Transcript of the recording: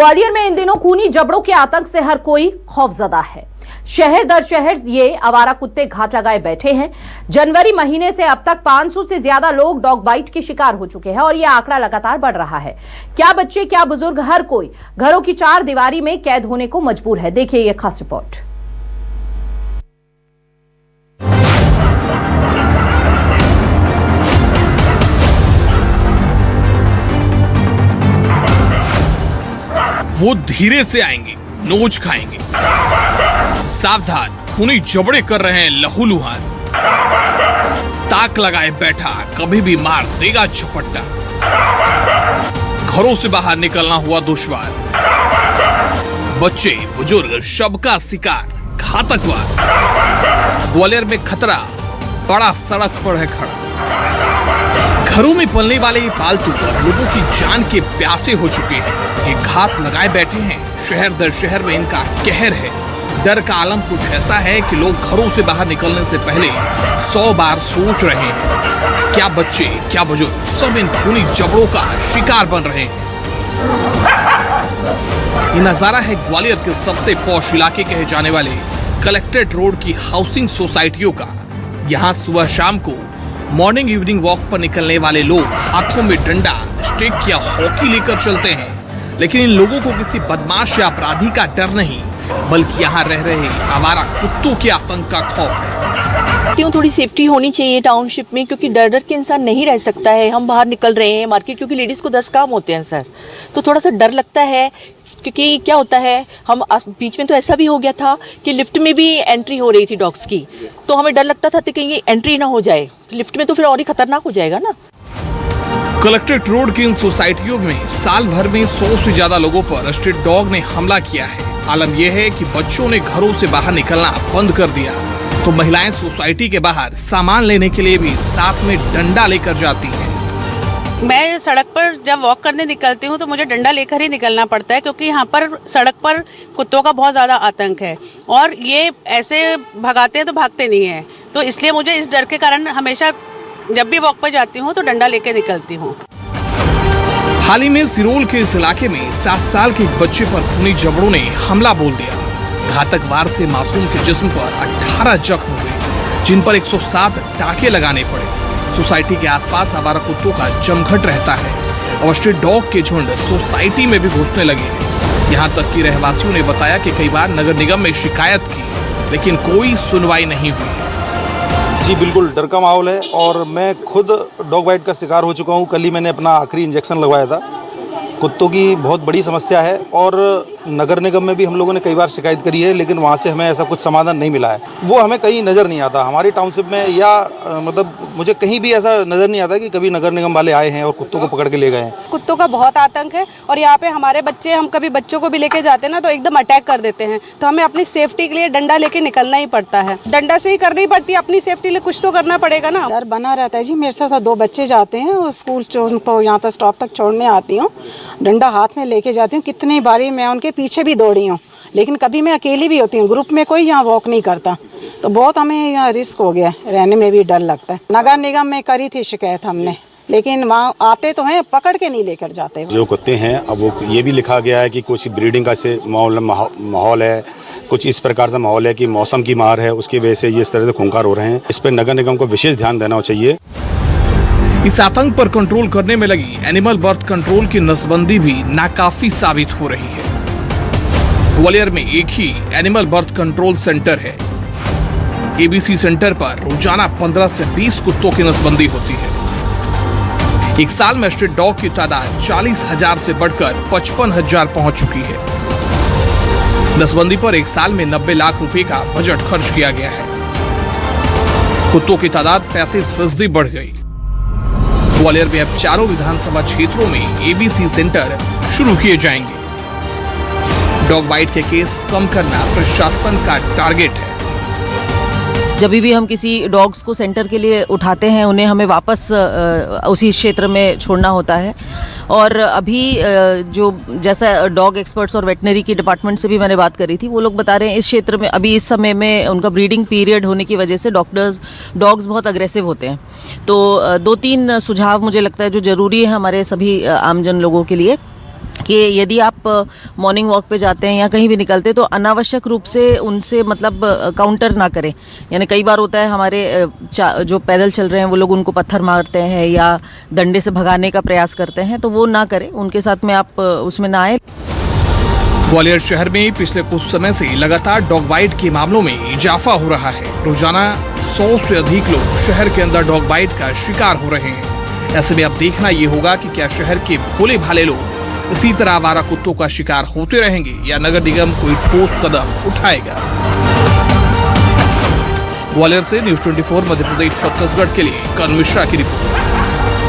ग्वालियर में इन दिनों खूनी जबड़ों के आतंक से हर कोई खौफजदा है। शहर दर शहर ये आवारा कुत्ते घाट लगाए बैठे हैं। जनवरी महीने से अब तक 500 से ज्यादा लोग डॉग बाइट के शिकार हो चुके हैं और यह आंकड़ा लगातार बढ़ रहा है। क्या बच्चे क्या बुजुर्ग, हर कोई घरों की चार दीवारी में कैद होने को मजबूर है। देखिए यह खास रिपोर्ट। वो धीरे से आएंगे, नोच खाएंगे। सावधान, खूनी जबड़े कर रहे हैं लहूलुहान। ताक लगाए बैठा, कभी भी मार देगा झपट्टा। घरों से बाहर निकलना हुआ दुश्वार। बच्चे बुजुर्ग सबका शिकार, घातक वार। ग्वालियर में खतरा बड़ा सड़क पर है खड़ा। घरों में पलने वाले ये पालतू लोगों की जान के प्यासे हो चुके हैं। ये घात लगाए बैठे हैं। शहर दर शहर में इनका कहर है। डर का आलम कुछ ऐसा है कि लोग घरों से बाहर निकलने से पहले 100 बार सोच रहे हैं। क्या बच्चे क्या बुजुर्ग, सब इन खूनी जबड़ों का शिकार बन रहे हैं। ये नजारा है ग्वालियर के सबसे पॉश इलाके कहे जाने वाले कलेक्ट्रेट रोड की हाउसिंग सोसाइटियों का। यहाँ सुबह शाम को मॉर्निंग इवनिंग वॉक पर निकलने वाले लोग हाथों में डंडा, स्टिक या हॉकी लेकर चलते हैं। लेकिन इन लोगों को किसी बदमाश या अपराधी का डर नहीं, बल्कि यहाँ रह रहे आवारा कुत्तों के आतंक का खौफ है। थोड़ी सेफ्टी होनी चाहिए टाउनशिप में, क्योंकि डर के इंसान नहीं रह सकता है। हम बाहर निकल रहे हैं मार्केट, क्योंकि लेडीज को 10 काम होते हैं सर, तो थोड़ा सा डर लगता है। क्योंकि क्या होता है, हम बीच में तो ऐसा भी हो गया था कि लिफ्ट में भी एंट्री हो रही थी डॉग्स की, तो हमें डर लगता था कि कहीं एंट्री ना हो जाए लिफ्ट में, तो फिर और ही खतरनाक हो जाएगा ना। कलेक्ट्रेट रोड की इन सोसाइटियों में साल भर में 100 से ज्यादा लोगों पर स्ट्रीट डॉग ने हमला किया है। आलम यह है कि बच्चों ने घरों से बाहर निकलना बंद कर दिया, तो महिलाएं सोसाइटी के बाहर सामान लेने के लिए भी साथ में डंडा लेकर जाती हैं। मैं सड़क पर जब वॉक करने निकलती हूँ तो मुझे डंडा लेकर ही निकलना पड़ता है, क्योंकि यहाँ पर सड़क पर कुत्तों का बहुत ज़्यादा आतंक है और ये ऐसे भगाते हैं तो भागते नहीं हैं। तो इसलिए मुझे इस डर के कारण हमेशा जब भी वॉक पर जाती हूँ तो डंडा लेके निकलती हूँ। हाल ही में सिरोल के इस इलाके में 7 साल के एक बच्चे पर खूनी जबड़ों ने हमला बोल दिया। घातक वार से मासूम के जिस्म पर 18 जख्म हुए, जिन पर 107 टाके लगाने पड़े। सोसाइटी के आसपास आवारा कुत्तों का जमघट रहता है और स्ट्रीट डॉग के झुंड सोसाइटी में भी घुसने लगे हैं। यहाँ तक कि रहवासियों ने बताया कि कई बार नगर निगम में शिकायत की, लेकिन कोई सुनवाई नहीं हुई। जी बिल्कुल, डर का माहौल है और मैं खुद डॉग बाइट का शिकार हो चुका हूँ। कल ही मैंने अपना आखिरी इंजेक्शन लगवाया था। कुत्तों की बहुत बड़ी समस्या है और नगर निगम में भी हम लोगों ने कई बार शिकायत करी है, लेकिन वहाँ से हमें ऐसा कुछ समाधान नहीं मिला है। वो हमें कहीं नज़र नहीं आता हमारी टाउनशिप में, या मतलब मुझे कहीं भी ऐसा नज़र नहीं आता कि कभी नगर निगम वाले आए हैं और कुत्तों को पकड़ के ले गए हैं। कुत्तों का बहुत आतंक है और यहाँ पे हमारे बच्चे, हम कभी बच्चों को भी लेके जाते हैं ना तो एकदम अटैक कर देते हैं, तो हमें अपनी सेफ्टी के लिए डंडा लेके निकलना ही पड़ता है। डंडा से ही करनी पड़ती है, अपनी सेफ्टी लिए कुछ तो करना पड़ेगा ना। डर बना रहता है जी। मेरे साथ 2 बच्चे जाते हैं स्कूल, यहाँ तक स्टॉप तक छोड़ने आती हूँ, डंडा हाथ में लेके जाती हूँ। कितनी बारी मैं उनके पीछे भी दौड़ी हूँ, लेकिन कभी मैं अकेली भी होती हूँ, ग्रुप में कोई यहाँ वॉक नहीं करता, तो बहुत हमें यहाँ रिस्क हो गया, रहने में भी डर लगता है। नगर निगम में करी थी शिकायत हमने, लेकिन वहाँ आते तो हैं, पकड़ के नहीं लेकर जाते। जो कुत्ते हैं, अब वो ये भी लिखा गया है कि कुछ ब्रीडिंग का से माहौल है, कुछ इस प्रकार से माहौल है कि मौसम की मार है, उसकी वजह से ये इस तरह से खूंखार हो रहे हैं। इस पर नगर निगम को विशेष ध्यान देना चाहिए। इस आतंक पर कंट्रोल करने में लगी एनिमल बर्थ कंट्रोल की नसबंदी भी नाकाफी साबित हो रही है। ग्वालियर में एक ही एनिमल बर्थ कंट्रोल सेंटर है। एबीसी सेंटर पर रोजाना 15 से 20 कुत्तों की नसबंदी होती है। एक साल में स्ट्रीट डॉग की तादाद 40,000 से बढ़कर 55,000 पहुंच चुकी है। नसबंदी पर एक साल में 90 लाख रुपए का बजट खर्च किया गया है। कुत्तों की तादाद 35% बढ़ गई। ग्वालियर में अब चारों विधानसभा क्षेत्रों में एबीसी सेंटर शुरू किए जाएंगे। डॉग बाइट के केस कम करना प्रशासन का टारगेट है। जब भी हम किसी डॉग्स को सेंटर के लिए उठाते हैं, उन्हें हमें वापस उसी क्षेत्र में छोड़ना होता है। और अभी जो जैसा डॉग एक्सपर्ट्स और वेटनरी की डिपार्टमेंट से भी मैंने बात करी थी, वो लोग बता रहे हैं इस क्षेत्र में अभी इस समय में उनका ब्रीडिंग पीरियड होने की वजह से डॉग्स बहुत अग्रेसिव होते हैं। तो 2-3 सुझाव मुझे लगता है जो ज़रूरी है हमारे सभी आमजन लोगों के लिए। कि यदि आप मॉर्निंग वॉक पे जाते हैं या कहीं भी निकलते हैं तो अनावश्यक रूप से उनसे मतलब काउंटर ना करें। यानी कई बार होता है हमारे जो पैदल चल रहे हैं वो लोग उनको पत्थर मारते हैं या डंडे से भगाने का प्रयास करते हैं, तो वो ना करें, उनके साथ में आप उसमें ना आए। ग्वालियर शहर में पिछले कुछ समय से लगातार डॉग बाइट के मामलों में इजाफा हो रहा है। रोजाना 100 से अधिक लोग शहर के अंदर डॉग बाइट का शिकार हो रहे हैं। ऐसे में अब देखना ये होगा कि क्या शहर के भोले भाले लोग इसी तरह आवारा कुत्तों का शिकार होते रहेंगे या नगर निगम कोई ठोस कदम उठाएगा। ग्वालियर से न्यूज़ 24 मध्य प्रदेश छत्तीसगढ़ के लिए कर्ण मिश्रा की रिपोर्ट।